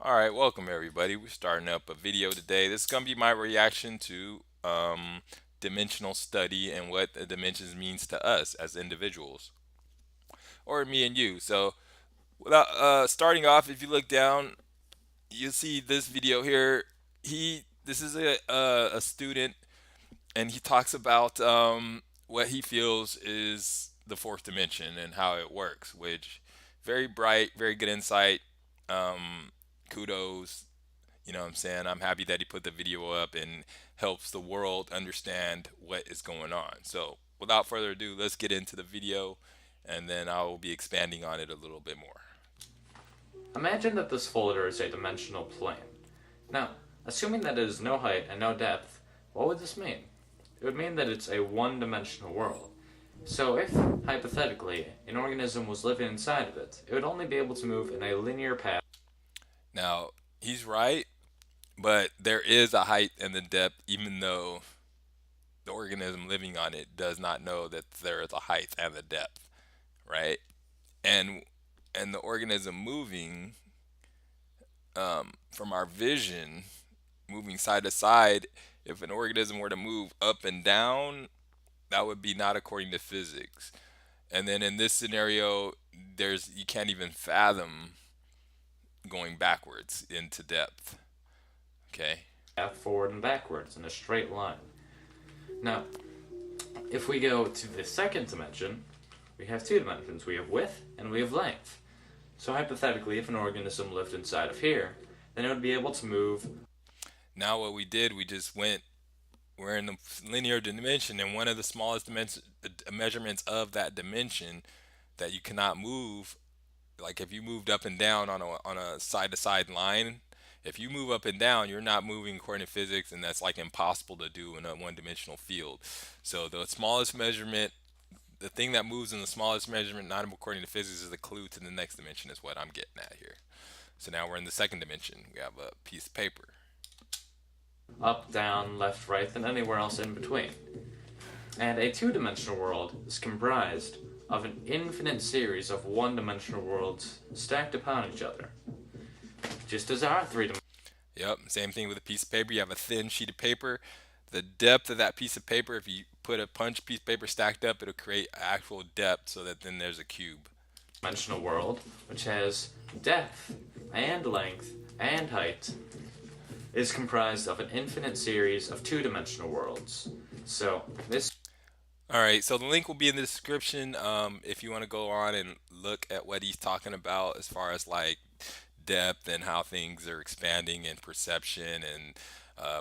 All right, welcome everybody. We're starting up a video today. This is going to be my reaction to dimensional study and what the dimensions means to us as individuals, or me and you. So, without starting off, if you look down, you see this video here. This is a student, and he talks about what he feels is the fourth dimension and how it works. Which very bright, very good insight. Kudos. You know what I'm saying? I'm happy that he put the video up and helps the world understand what is going on. So, without further ado, let's get into the video and then I'll be expanding on it a little bit more. Imagine that this folder is a dimensional plane. Now, assuming that it is no height and no depth, what would this mean? It would mean that it's a one-dimensional world. So if, hypothetically, an organism was living inside of it, it would only be able to move in a linear path. Now, he's right, but there is a height and the depth, even though the organism living on it does not know that there is a height and a depth, right? And the organism moving from our vision, moving side to side, if an organism were to move up and down, that would be not according to physics. And then in this scenario, you can't even fathom going backwards into depth. Okay. Forward and backwards in a straight line. Now, if we go to the second dimension, we have two dimensions. We have width and we have length. So hypothetically, if an organism lived inside of here, then it would be able to move. Now what we did, we're in the linear dimension, and one of the smallest measurements of that dimension that you cannot move, like if you moved up and down on a side to side line, if you move up and down, you're not moving according to physics, and that's like impossible to do in a one-dimensional field. So the smallest measurement, the thing that moves in the smallest measurement, not according to physics, is a clue to the next dimension, is what I'm getting at here. So now we're in the second dimension. We have a piece of paper. Up, down, left, right, and anywhere else in between. And a two-dimensional world is comprised of an infinite series of one-dimensional worlds stacked upon each other. Just as our three-dimensional. Yep, same thing with a piece of paper. You have a thin sheet of paper. The depth of that piece of paper, if you put a punch piece of paper stacked up, it'll create actual depth, so that then there's a cube. Dimensional world, which has depth and length and height, is comprised of an infinite series of two-dimensional worlds. So this. All right, so the link will be in the description if you want to go on and look at what he's talking about as far as like depth and how things are expanding in perception and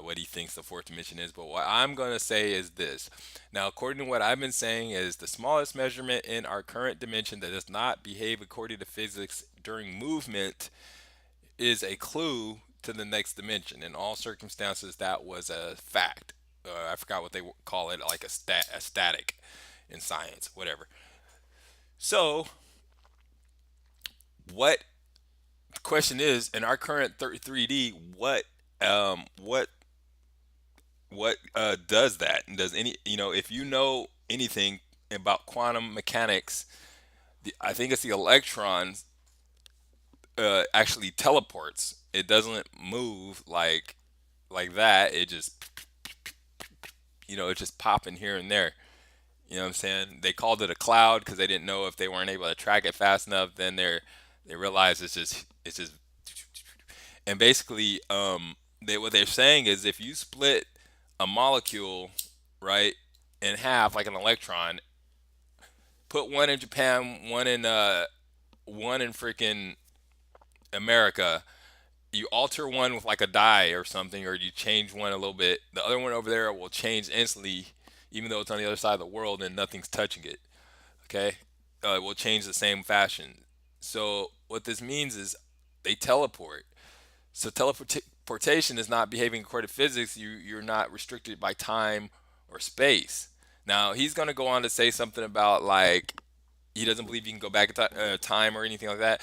what he thinks the fourth dimension is. But what I'm going to say is this. Now, according to what I've been saying, is the smallest measurement in our current dimension that does not behave according to physics during movement is a clue to the next dimension. In all circumstances, that was a fact. I forgot what they call it, like a static in science, whatever. So, what the question is in our current 3D, what does that? And does any, if you know anything about quantum mechanics, I think it's the electrons actually teleports. It doesn't move like that. It just it's just popping here and there. You know what I'm saying? They called it a cloud because they didn't know if they weren't able to track it fast enough. Then they realized it's just and basically what they're saying is if you split a molecule, right, in half like an electron, put one in Japan, one in freaking America, you alter one with like a die or something, or you change one a little bit, the other one over there will change instantly, even though it's on the other side of the world and nothing's touching it. Okay, it will change the same fashion. So what this means is they teleport. So teleportation is not behaving according to physics. You're not restricted by time or space. Now he's going to go on to say something about like he doesn't believe you can go back in time or anything like that.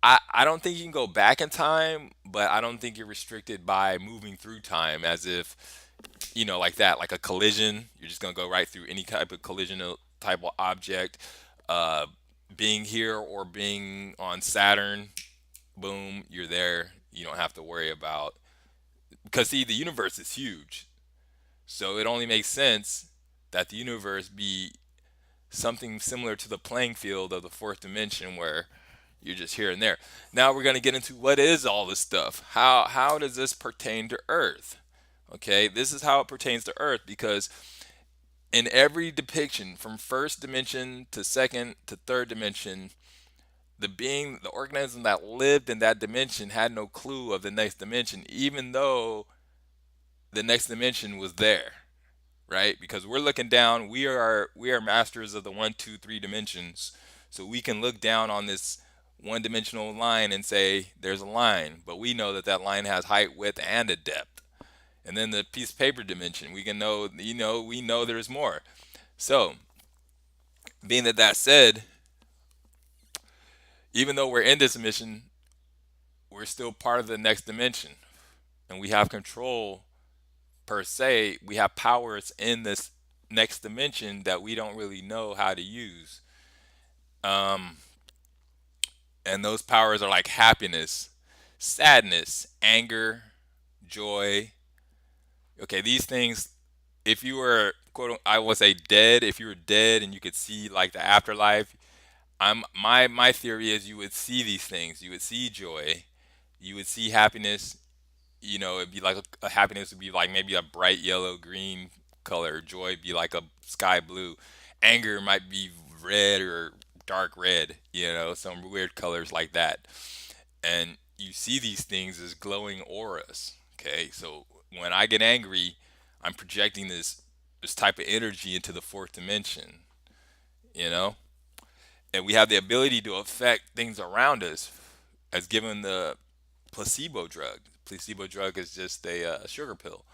I don't think you can go back in time, but I don't think you're restricted by moving through time as if, like that, like a collision. You're just going to go right through any type of collision type of object. Being here or being on Saturn, boom, you're there. You don't have to worry about, because see, the universe is huge. So it only makes sense that the universe be something similar to the playing field of the fourth dimension where you're just here and there. Now we're going to get into what is all this stuff. How does this pertain to Earth? Okay, this is how it pertains to Earth because in every depiction from first dimension to second to third dimension, the organism that lived in that dimension had no clue of the next dimension, even though the next dimension was there, right? Because we're looking down, we are masters of the one, two, three dimensions. So we can look down on this one dimensional line and say there's a line, but we know that that line has height, width, and a depth. And then the piece of paper dimension, we can know, we know there's more. So, being that said, even though we're in this dimension, we're still part of the next dimension, and we have control per se. We have powers in this next dimension that we don't really know how to use. Um, and those powers are like happiness, sadness, anger, joy. Okay, these things, if you were quote, I would say dead, if you were dead and you could see like the afterlife, my theory is you would see these things. You would see joy, you would see happiness. It'd be like a happiness would be like maybe a bright yellow, green color. Joy would be like a sky blue. Anger might be red or dark red. Some weird colors like that. And you see these things as glowing auras. Okay, so when I get angry, I'm projecting this type of energy into the fourth dimension. You know, and we have the ability to affect things around us, as given the placebo drug. Placebo drug is just a sugar pill.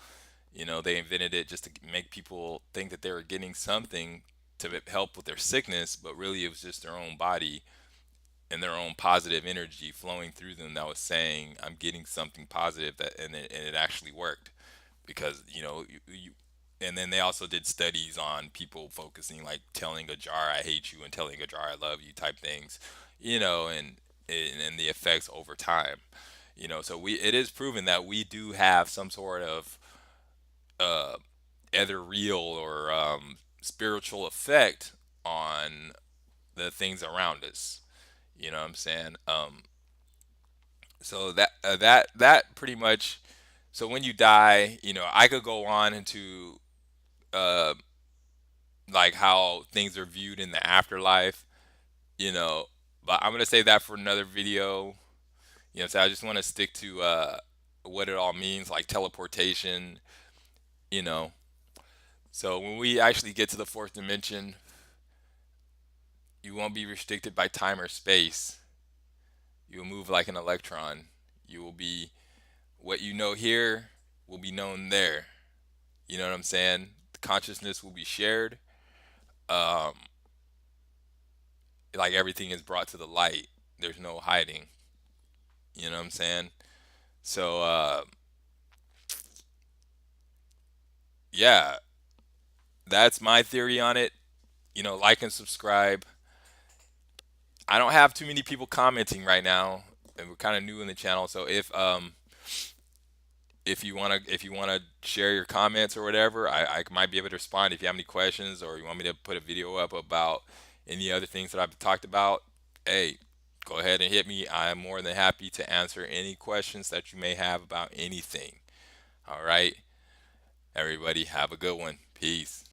They invented it just to make people think that they were getting something to help with their sickness, but really it was just their own body and their own positive energy flowing through them that was saying, "I'm getting something positive," and it actually worked because and then they also did studies on people focusing like telling a jar I hate you and telling a jar I love you type things, and the effects over time. So it is proven that we do have some sort of uh either real or spiritual effect on the things around us. You know what I'm saying? So that pretty much. So when you die, I could go on into uh, like how things are viewed in the afterlife, you know. But I'm gonna save that for another video. So I just want to stick to what it all means, like teleportation, you know. So when we actually get to the fourth dimension, you won't be restricted by time or space. You will move like an electron. You will be what you know here will be known there. You know what I'm saying? The consciousness will be shared. Um, like everything is brought to the light. There's no hiding. You know what I'm saying? So yeah, that's my theory on it. Like and subscribe. I don't have too many people commenting right now, and we're kind of new in the channel. So if you wanna share your comments or whatever, I might be able to respond if you have any questions or you want me to put a video up about any other things that I've talked about. Hey, go ahead and hit me. I am more than happy to answer any questions that you may have about anything. All right, everybody, have a good one. Peace.